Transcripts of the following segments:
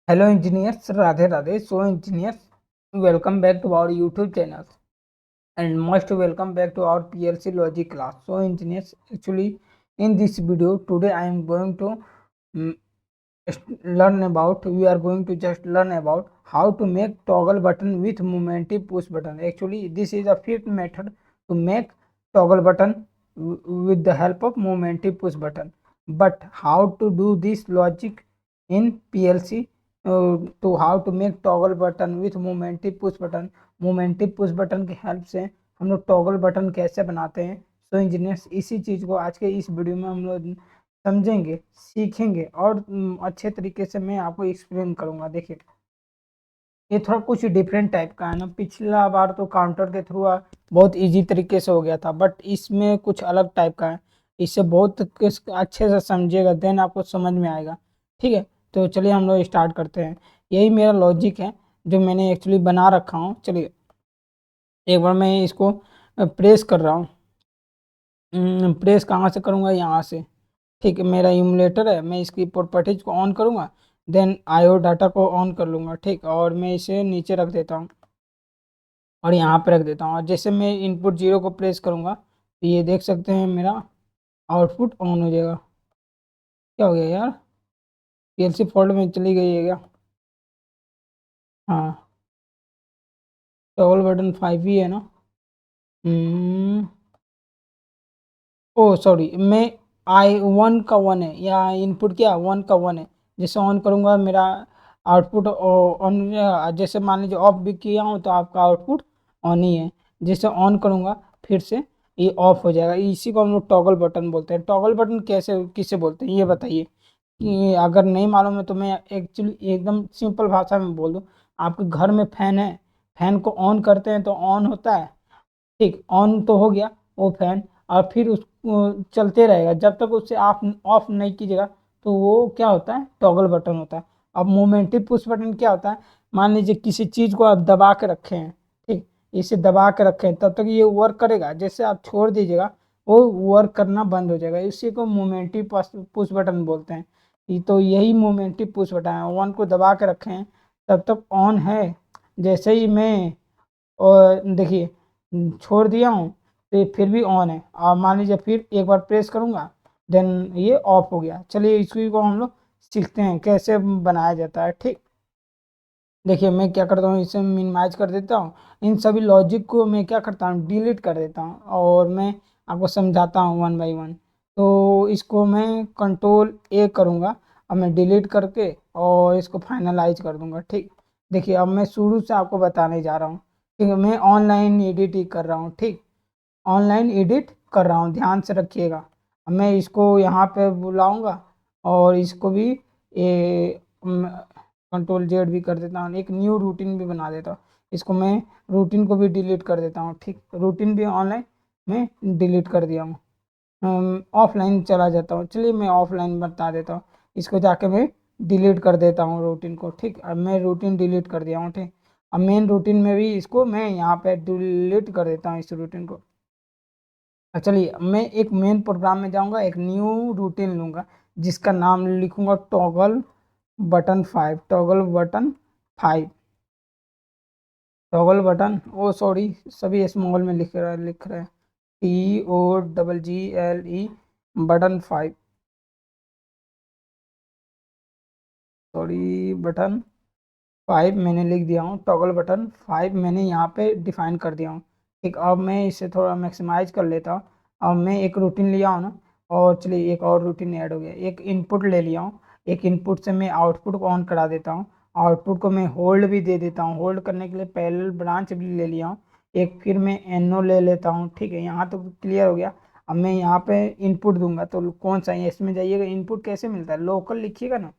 Hello engineers, Radhe Radhe. So engineers, welcome back to our YouTube channel and most welcome back to our PLC logic class. So engineers, actually in this video today I am going to mm, we are going to just learn about how to make toggle button with momentive push button. Actually this is a fifth method to make toggle button with the help of momentive push button. But how to do this logic in PLC, to how to make toggle button with momentary push button की help से हम लोग toggle button कैसे बनाते हैं। सो engineers इसी चीज़ को आज के इस वीडियो में हम लोग समझेंगे, सीखेंगे और अच्छे तरीके से मैं आपको एक्सप्लेन करूंगा। देखिए ये थोड़ा कुछ डिफरेंट टाइप का है ना। पिछला बार तो काउंटर के थ्रू बहुत इजी तरीके से हो गया था, बट इसमें कुछ अलग टाइप का है। इससे बहुत अच्छे से समझिएगा, देन आपको समझ में आएगा। ठीक है, तो चलिए हम लोग स्टार्ट करते हैं। यही मेरा लॉजिक है जो मैंने एक्चुअली बना रखा हूँ। चलिए एक बार मैं इसको प्रेस कर रहा हूँ। प्रेस कहाँ से करूँगा? यहाँ से। ठीक है, मेरा इमुलेटर है, मैं इसकी प्रॉपर्टीज को ऑन करूँगा, देन आईओ डाटा को ऑन कर लूँगा। ठीक, और मैं इसे नीचे रख देता हूँ और यहाँ पे रख देता हूँ। और जैसे मैं इनपुट जीरो को प्रेस करूँगा तो ये देख सकते हैं मेरा आउटपुट ऑन हो जाएगा। क्या हो गया यार? पीएलसी फोल्ड में चली गई है क्या? हाँ, टॉगल बटन 5 ही है ना। हम्म ओ सॉरी, मैं आई 1 का 1 है या इनपुट क्या 1 का 1 है। जैसे ऑन करूँगा मेरा आउटपुट ऑन, जैसे मान लीजिए ऑफ भी किया हूँ तो आपका आउटपुट ऑन ही है। जैसे ऑन करूँगा फिर से ये ऑफ हो जाएगा। इसी को हम लोग टॉगल बटन बोलते हैं। टॉगल बटन कैसे किसे बोलते हैं ये बताइए, कि अगर नहीं मालूम है तो मैं एक्चुअली एकदम सिंपल भाषा में बोल दूँ। आपके घर में फैन है, फैन को ऑन करते हैं तो ऑन होता है। ठीक, ऑन तो हो गया वो फैन, और फिर उसको चलते रहेगा जब तक उससे आप ऑफ नहीं कीजिएगा। तो वो क्या होता है? टॉगल बटन होता है। अब मोमेंटिव पुश बटन क्या होता है? मान लीजिए किसी चीज़ को आप दबा के रखे हैं, ठीक, इसे दबा के रखे हैं तब तक ये वर्क करेगा। जैसे आप छोड़ दीजिएगा वो वर्क करना बंद हो जाएगा। इसी को मोमेंटिव पुश बटन बोलते हैं। तो यही मोमेंटिव पुश बटन है। वन को दबा के रखे हैं तब तक ऑन है। जैसे ही मैं और देखिए छोड़ दिया हूँ तो ये फिर भी ऑन है। और मान लीजिए फिर एक बार प्रेस करूँगा, देन ये ऑफ हो गया। चलिए इसी को हम लोग सीखते हैं कैसे बनाया जाता है। ठीक, देखिए मैं क्या करता हूँ, इसे मिनिमाइज कर देता हूँ। इन सभी लॉजिक को मैं क्या करता हूँ, डिलीट कर देता हूँ और मैं आपको समझाता हूँ वन बाई वन। तो इसको मैं कंट्रोल ए करूँगा और मैं डिलीट करके और इसको फाइनलाइज कर दूँगा। ठीक, देखिए अब मैं शुरू से आपको बताने जा रहा हूँ। ठीक है, मैं ऑनलाइन एडिट ही कर रहा हूँ। ठीक, ऑनलाइन एडिट कर रहा हूँ, ध्यान से रखिएगा। अब मैं इसको यहाँ पे बुलाऊँगा और इसको भी कंट्रोल जेड भी कर देता हूँ। एक न्यू रूटीन भी बना देता हूँ। इसको मैं रूटीन को भी डिलीट कर देता हूँ। ठीक, रूटीन भी ऑनलाइन में डिलीट कर दिया हूँ। ऑफलाइन चला जाता हूँ। चलिए मैं ऑफलाइन बता देता हूँ। इसको जाके मैं डिलीट कर देता हूँ रूटीन को। ठीक, अब मैं रूटीन डिलीट कर दिया हूँ। ठीक, अब मेन रूटीन में भी इसको मैं यहाँ पे डिलीट कर देता हूँ इस रूटीन को। चलिए मैं एक मेन प्रोग्राम में जाऊंगा, एक न्यू रूटीन लूंगा जिसका नाम लिखूंगा टॉगल बटन 5। टॉगल बटन, ओ सॉरी, सभी स्मॉल में लिख रहे हैं TOGGLE बटन 5। सॉरी, बटन 5 मैंने लिख दिया हूँ। टॉगल बटन 5 मैंने यहाँ पे डिफाइन कर दिया हूँ। ठीक, अब मैं इसे थोड़ा मैक्सिमाइज कर लेता हूँ। अब मैं एक रूटीन लिया हूँ ना, और चलिए एक और रूटीन ऐड हो गया। एक इनपुट ले लिया हूँ, एक इनपुट से मैं आउटपुट को ऑन करा देता हूँ। आउटपुट को मैं होल्ड भी दे देता हूँ। होल्ड करने के लिए पैरेलल ब्रांच भी ले लिया हूँ एक। फिर मैं एनो ले लेता हूँ। ठीक है, यहाँ तो क्लियर हो गया। अब मैं यहाँ पे इनपुट दूंगा तो कौन सा है इसमें जाइएगा। इनपुट कैसे मिलता है? लोकल लिखिएगा ना,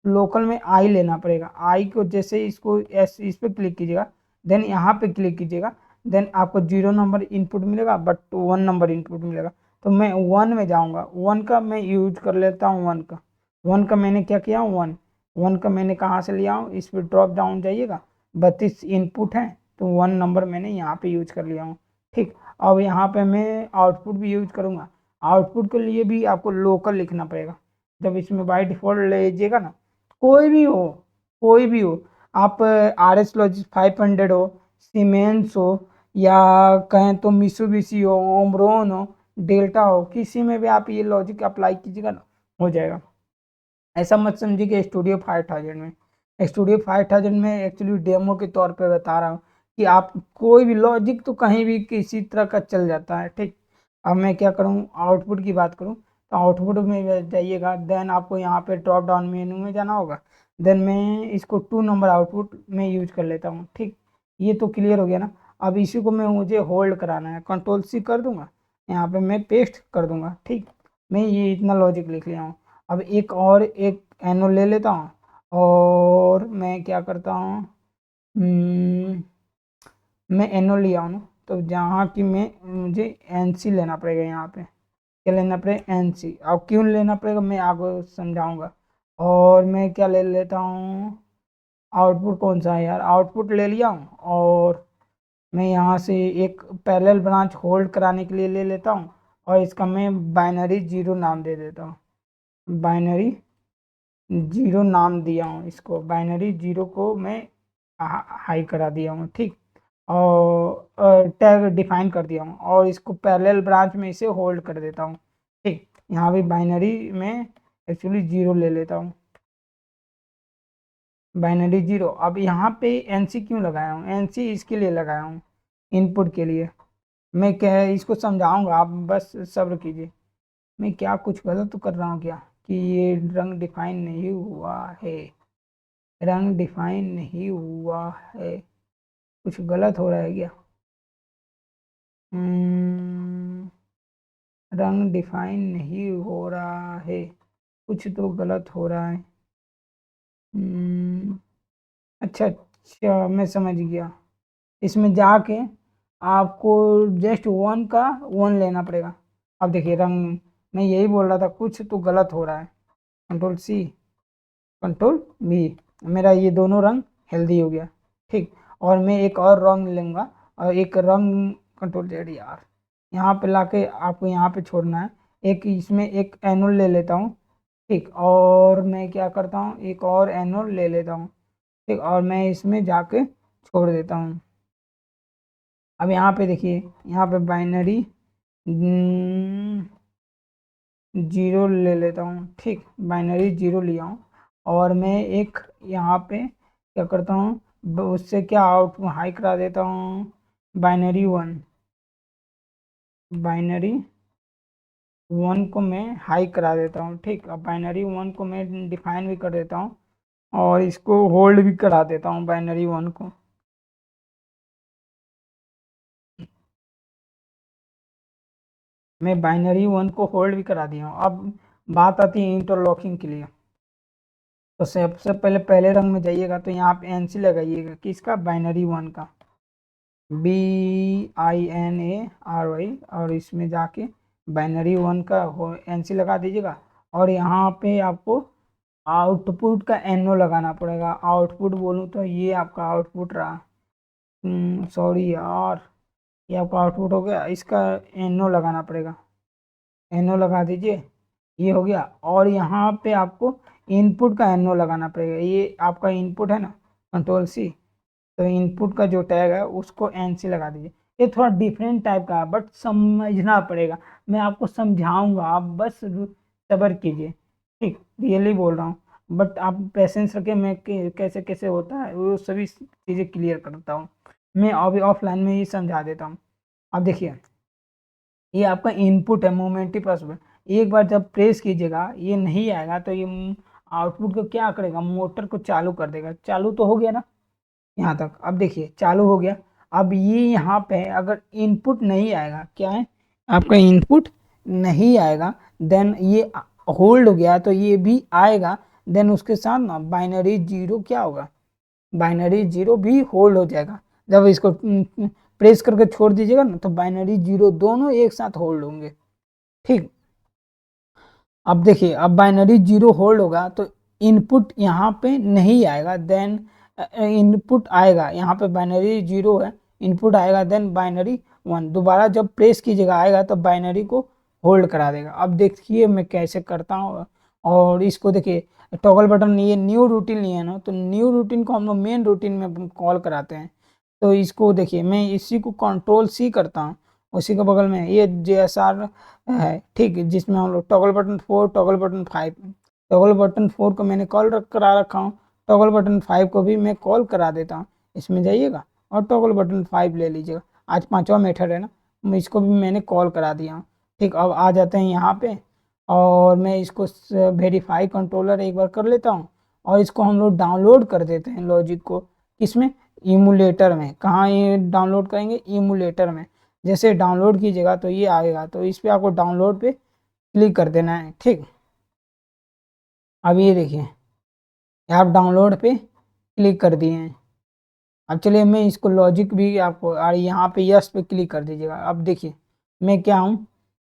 लोकल में आई लेना पड़ेगा। आई को जैसे इसको इस पे क्लिक कीजिएगा, देन यहाँ पे क्लिक कीजिएगा, देन आपको 0 नंबर इनपुट मिलेगा बट 1 नंबर इनपुट मिलेगा। तो मैं 1 में जाऊँगा। 1 का मैं यूज कर लेता हूँ। 1 का मैंने क्या किया? 1 का मैंने कहाँ से लिया हूँ? इस पर ड्रॉप डाउन जाइएगा, 32 इनपुट है तो 1 नंबर मैंने यहाँ पे यूज कर लिया हूँ। ठीक, अब यहाँ पे मैं आउटपुट भी यूज करूँगा। आउटपुट के लिए भी आपको लोकल लिखना पड़ेगा। जब इसमें बाई डिफॉल्ट ले लीजिएगा ना, कोई भी हो, कोई भी हो, आप आर एस लॉजिक 500 हो, सीमेंस हो, या कहें तो मित्सुबिशी हो, ओमरोन हो, डेल्टा हो, किसी में भी आप ये लॉजिक अप्लाई कीजिएगा ना, हो जाएगा। ऐसा मत समझिए कि स्टूडियो 5000 में, स्टूडियो 5000 में एक्चुअली डेमो के तौर पे बता रहा हूँ कि आप कोई भी लॉजिक तो कहीं भी किसी तरह का चल जाता है, ठीक। अब मैं क्या करूँ, आउटपुट की बात करूँ तो आउटपुट में जाइएगा, देन आपको यहाँ पे ड्रॉप डाउन मेनू में जाना होगा, देन मैं इसको 2 नंबर आउटपुट में यूज कर लेता हूँ, ठीक। ये तो क्लियर हो गया ना। अब इसी को मैं मुझे होल्ड कराना है, कंट्रोल सी कर दूंगा, यहाँ पे मैं पेस्ट कर दूंगा, ठीक। मैं ये इतना लॉजिक लिख लिया हूँ। अब एक और एक एनो ले लेता हूँ, और मैं क्या करता हूँ, मैं एनो लिया हूँ ना, तो जहाँ की मैं मुझे एन सी लेना पड़ेगा, यहाँ पे क्या लेना पड़ेगा, एन सी। अब क्यों लेना पड़ेगा मैं आगे समझाऊंगा। और मैं क्या ले लेता हूँ, आउटपुट कौन सा है यार, आउटपुट ले लिया हूँ, और मैं यहाँ से एक पैरेलल ब्रांच होल्ड कराने के लिए ले लेता हूँ, और इसका मैं बाइनरी जीरो नाम दे देता हूँ, बाइनरी जीरो नाम दिया हूँ इसको, बाइनरी जीरो को मैं हाई करा दिया हूँ, ठीक। और टैग डिफाइन कर दिया हूँ, और इसको पैरेलल ब्रांच में इसे होल्ड कर देता हूँ, ठीक। यहाँ भी बाइनरी में एक्चुअली जीरो ले लेता हूँ, बाइनरी जीरो। अब यहाँ पे एनसी क्यों लगाया हूँ, एनसी इसके लिए लगाया हूँ, इनपुट के लिए। मैं क्या इसको समझाऊंगा, आप बस सब्र कीजिए। मैं क्या कुछ गलत तो कर रहा हूँ क्या, कि ये रंग डिफाइन नहीं हुआ है, रंग डिफाइन नहीं हुआ है, कुछ गलत हो रहा है क्या, हम्म, रंग डिफाइन नहीं हो रहा है, कुछ तो गलत हो रहा है। हम्म, अच्छा अच्छा, मैं समझ गया। इसमें जाके आपको जस्ट वन का वन लेना पड़ेगा। अब देखिए रंग, मैं यही बोल रहा था कुछ तो गलत हो रहा है, कंट्रोल सी, कंट्रोल बी, मेरा ये दोनों रंग हेल्दी हो गया, ठीक। और मैं एक और रंग लूँगा, और एक रंग, कंट्रोल जेड यार, यहाँ पे लाके आपको यहाँ पे छोड़ना है। एक इसमें एक एनोल ले लेता हूँ, ठीक। और मैं क्या करता हूँ, एक और एनोल ले लेता हूँ, ठीक। और मैं इसमें जाके छोड़ देता हूँ। अब यहाँ पे देखिए, यहाँ पे बाइनरी जीरो ले लेता हूँ, ठीक। बाइनरी जीरो लिया हूँ, और मैं एक यहाँ पे क्या करता हूँ, उससे क्या आउट हाई करा देता हूँ, बाइनरी वन, बाइनरी वन को मैं हाई करा देता हूँ, ठीक। अब बाइनरी वन को मैं डिफाइन भी कर देता हूँ, और इसको होल्ड भी करा देता हूँ बाइनरी वन को। मैं बाइनरी वन को होल्ड भी करा दिया हूँ। अब बात आती है इंटरलॉकिंग के लिए, तो सबसे पहले पहले रंग में जाइएगा, तो यहाँ पे एनसी लगाइएगा, किसका, बाइनरी वन का, BINARY, और इसमें जाके बाइनरी वन का एनसी लगा दीजिएगा। और यहाँ पे आपको आउटपुट का एनओ लगाना पड़ेगा, आउटपुट बोलूँ तो ये आपका आउटपुट रहा, सॉरी यार, ये आपका आउटपुट हो गया, इसका एनओ लगाना पड़ेगा, एनओ लगा दीजिए, ये हो गया। और यहाँ पे आपको इनपुट का एनओ लगाना पड़ेगा, ये आपका इनपुट है ना, कंट्रोल सी, तो इनपुट का जो टैग है उसको एन सी लगा दीजिए। ये थोड़ा डिफरेंट टाइप का है, बट समझना पड़ेगा, मैं आपको समझाऊंगा, आप बस सब्र कीजिए, ठीक, रियली बोल रहा हूँ। बट आप पेशेंस रखें, मैं कैसे कैसे होता है वो सभी चीज़ें क्लियर करता हूँ, मैं अभी ऑफलाइन में ही समझा देता हूँ। अब देखिए, ये आपका इनपुट है मोमेंटी पासवर्ड, एक बार जब प्रेस कीजिएगा ये नहीं आएगा, तो ये आउटपुट को क्या करेगा, मोटर को चालू कर देगा। चालू तो हो गया ना यहाँ तक, अब देखिए चालू हो गया। अब ये यहाँ पे अगर इनपुट नहीं आएगा, क्या है, आपका इनपुट नहीं आएगा, देन ये होल्ड हो गया, तो ये भी आएगा, देन उसके साथ ना बाइनरी जीरो क्या होगा, बाइनरी जीरो भी होल्ड हो जाएगा। जब इसको प्रेस करके छोड़ दीजिएगा ना, तो बाइनरी जीरो दोनों एक साथ होल्ड होंगे, ठीक। अब देखिए, अब बाइनरी जीरो होल्ड होगा, तो इनपुट यहाँ पे नहीं आएगा, देन इनपुट आएगा, यहाँ पे बाइनरी जीरो है, इनपुट आएगा, देन बाइनरी वन, दोबारा जब प्रेस कीजिएगा आएगा, तो बाइनरी को होल्ड करा देगा। अब देखिए मैं कैसे करता हूँ, और इसको देखिए, टॉगल बटन ये न्यू रूटीन लिए है ना, तो न्यू रूटीन को हम लोग मेन रूटीन में कॉल कराते हैं। तो इसको देखिए, मैं इसी को कंट्रोल सी करता हूँ, उसी के बगल में ये JSR है, ठीक है, जिसमें हम लोग toggle button 4, toggle button 5, toggle button 4 को मैंने कॉल करा रखा हूँ, टॉगल बटन 5 को भी मैं कॉल करा देता हूँ। इसमें जाइएगा और टॉगल बटन 5 ले लीजिएगा। आज 5वां मेथड है ना, इसको भी मैंने कॉल करा दिया हूँ। ठीक, अब आ जाते हैं यहाँ पे, और मैं इसको वेरीफाई कंट्रोलर एक बार कर लेता हूँ, और इसको हम लोग डाउनलोड कर देते हैं लॉजिक को। किसमें? इमुलेटर में। कहाँ ये डाउनलोड करेंगे? इमुलेटर में। जैसे डाउनलोड कीजिएगा तो ये आएगा, तो इस पर आपको डाउनलोड पे क्लिक कर देना है। ठीक, अब ये देखिए आप डाउनलोड पे क्लिक कर दिए हैं। अब चलिए मैं इसको लॉजिक भी आपको, और यहाँ पे यस पे क्लिक कर दीजिएगा। अब देखिए मैं क्या हूँ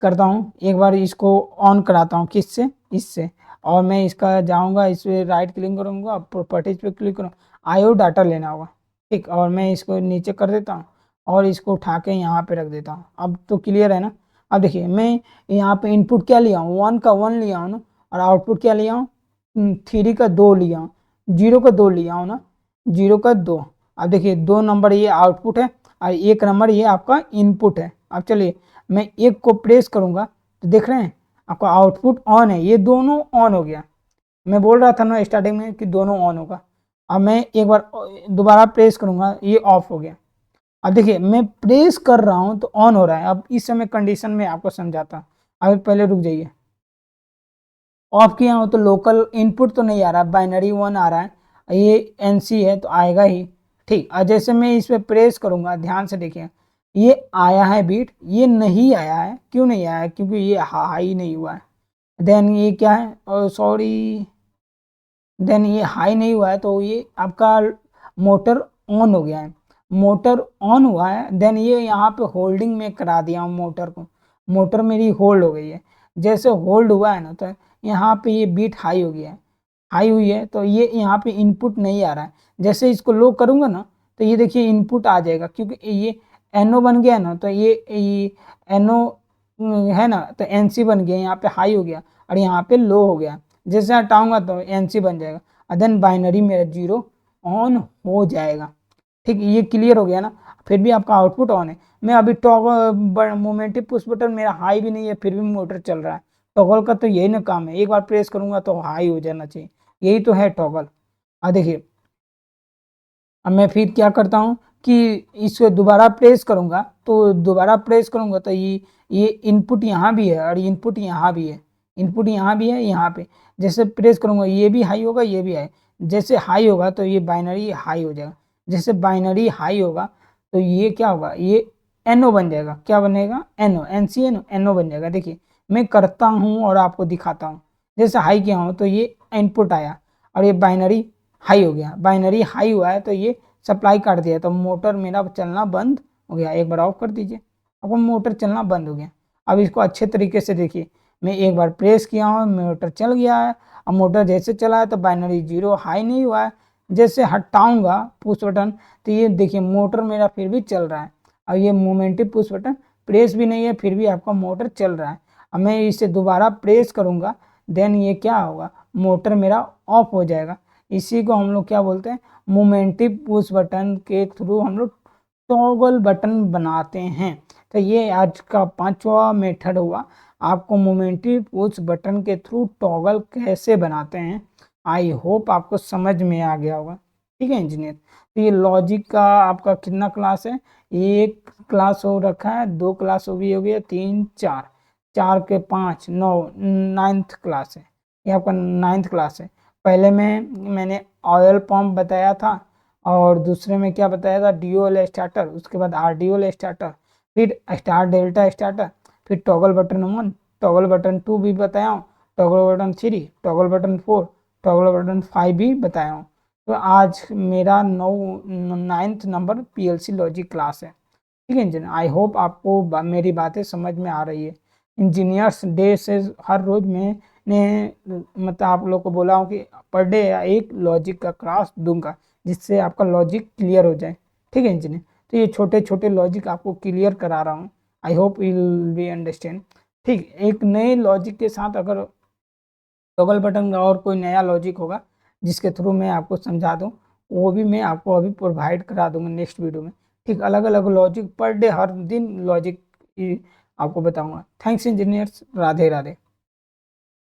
करता हूँ, एक बार इसको ऑन कराता हूँ। किससे? इससे। और मैं इसका जाऊँगा, इस पर राइट क्लिक करूँगा, प्रॉपर्टीज पे क्लिक करूँ, IO डाटा लेना होगा। ठीक, और मैं इसको नीचे कर देता हूँ और इसको उठा के यहाँ पे रख देता हूँ। अब तो क्लियर है ना। अब देखिए मैं यहाँ पे इनपुट क्या लिया हूँ, 1 का 1 लिया हूँ ना, और आउटपुट क्या लिया हूँ, 3 का 2 लिया हूँ, 0 का 2 लिया हूँ ना, 0 का 2। अब देखिए 2 नंबर ये आउटपुट है और 1 नंबर ये आपका इनपुट है। अब चलिए मैं एक को प्रेस करूंगा तो देख रहे हैं आपका आउटपुट ऑन है, ये दोनों ऑन हो गया। मैं बोल रहा था ना स्टार्टिंग में कि दोनों ऑन होगा। अब मैं एक बार दोबारा प्रेस करूंगा, ये ऑफ हो गया। अब देखिए मैं प्रेस कर रहा हूं तो ऑन हो रहा है। अब इस समय कंडीशन में आपको समझाता। अब पहले रुक जाइए, ऑफ किया हो तो लोकल इनपुट तो नहीं आ रहा, बाइनरी 1 आ रहा है, ये NC है तो आएगा ही। ठीक, और जैसे मैं इस पर प्रेस करूंगा, ध्यान से देखिए, ये आया है बीट, ये नहीं आया है। क्यों नहीं आया है? क्योंकि ये हाई नहीं हुआ है। देन ये क्या है, सॉरी, देन ये हाई नहीं हुआ है, तो ये आपका मोटर ऑन हो गया है। मोटर ऑन हुआ है, देन ये यहाँ पे होल्डिंग में करा दिया हूँ मोटर को, मोटर मेरी होल्ड हो गई है। जैसे होल्ड हुआ है ना, तो यहाँ पे ये बीट हाई हो गया है, हाई हुई है, तो ये यहाँ पे इनपुट नहीं आ रहा है। जैसे इसको लो करूँगा ना, तो ये देखिए इनपुट आ जाएगा, क्योंकि ये NO बन गया ना, तो ये NO है ना, तो NC बन गया, यहाँ पे हाई हो गया और यहाँ पे लो हो गया। जैसे हटाऊंगा तो NC बन जाएगा, और देन बाइनरी मेरा 0 ऑन हो जाएगा। ठीक, ये क्लियर हो गया ना। फिर भी आपका आउटपुट ऑन है। मैं अभी टॉगल मोमेंटिव पुश बटन मेरा हाई भी नहीं है, फिर भी मोटर चल रहा है। टॉगल का तो यही ना काम है, एक बार प्रेस करूंगा तो हाई हो जाना चाहिए, यही तो है टॉगल। देखिए अब मैं फिर क्या करता हूँ कि इसको दोबारा प्रेस करूंगा, तो दोबारा प्रेस करूंगा तो ये इनपुट यहाँ भी है और इनपुट यहाँ भी है, इनपुट यहाँ भी है, यहाँ पे जैसे प्रेस करूंगा ये भी हाई होगा, ये भी हाई। जैसे हाई होगा तो ये बाइनरी हाई हो जाएगा, जैसे बाइनरी हाई होगा तो ये क्या होगा, ये NO बन जाएगा। क्या बनेगा? NO, NC NO बन जाएगा। देखिए मैं करता हूँ और आपको दिखाता हूँ। जैसे हाई किया हूँ तो ये इनपुट आया और ये बाइनरी हाई हो गया, बाइनरी हाई हुआ है तो ये सप्लाई काट दिया, तो मोटर मेरा चलना बंद हो गया। एक बार ऑफ कर दीजिए, अब मोटर चलना बंद हो गया। अब इसको अच्छे तरीके से देखिए, मैं एक बार प्रेस किया हूँ, मोटर चल गया है। अब मोटर जैसे चला है तो बाइनरी 0 हाई नहीं हुआ है। जैसे हटाऊंगा पुश बटन तो ये देखिए मोटर मेरा फिर भी चल रहा है। अब ये मोमेंटिव पुश बटन प्रेस भी नहीं है, फिर भी आपका मोटर चल रहा है। अब मैं इसे दोबारा प्रेस करूंगा, देन ये क्या होगा, मोटर मेरा ऑफ हो जाएगा। इसी को हम लोग क्या बोलते हैं, मोमेंटिव पुश बटन के थ्रू हम लोग टॉगल बटन बनाते हैं। तो ये आज का 5वां मेथड हुआ, आपको मोमेंटिव पुश बटन के थ्रू टॉगल कैसे बनाते हैं। आई होप आपको समझ में आ गया होगा। ठीक है इंजीनियर, तो ये लॉजिक का आपका कितना क्लास है, एक क्लास हो रखा है, 2 क्लास हो गया, 3 4, 4 के 5 9, 9th क्लास है, ये आपका 9th क्लास है। पहले में मैंने ऑयल पंप बताया था, और दूसरे में क्या बताया था, DOL स्टार्टर, उसके बाद RDOL स्टार्टर, फिर स्टार डेल्टा स्टार्टर, फिर टॉगल बटन 1, टॉगल बटन 2 भी बताया हूँ, toggle button 3, toggle button 4, toggle button 5 भी बताया हूँ। तो आज मेरा 9th number PLC logic class है। ठीक है इंजीनियर, आई होप आपको मेरी बातें समझ में आ रही है। इंजीनियर्स डे से हर रोज मैंने मतलब आप लोग को बोला हूँ कि पर डे एक लॉजिक का क्लास दूंगा, जिससे आपका लॉजिक क्लियर हो जाए। ठीक है इंजीनियर, तो ये छोटे छोटे लॉजिक आपको क्लियर करा रहा हूँ, I hope you will be understand. ठीक, एक नए लॉजिक के साथ अगर टॉगल बटन का और कोई नया लॉजिक होगा जिसके थ्रू मैं आपको समझा दूँ, वो भी मैं आपको अभी प्रोवाइड करा दूँगा नेक्स्ट वीडियो में। ठीक, अलग-अलग लॉजिक पर डे हर दिन लॉजिक आपको बताऊँगा। Thanks engineers, Radhe Radhe.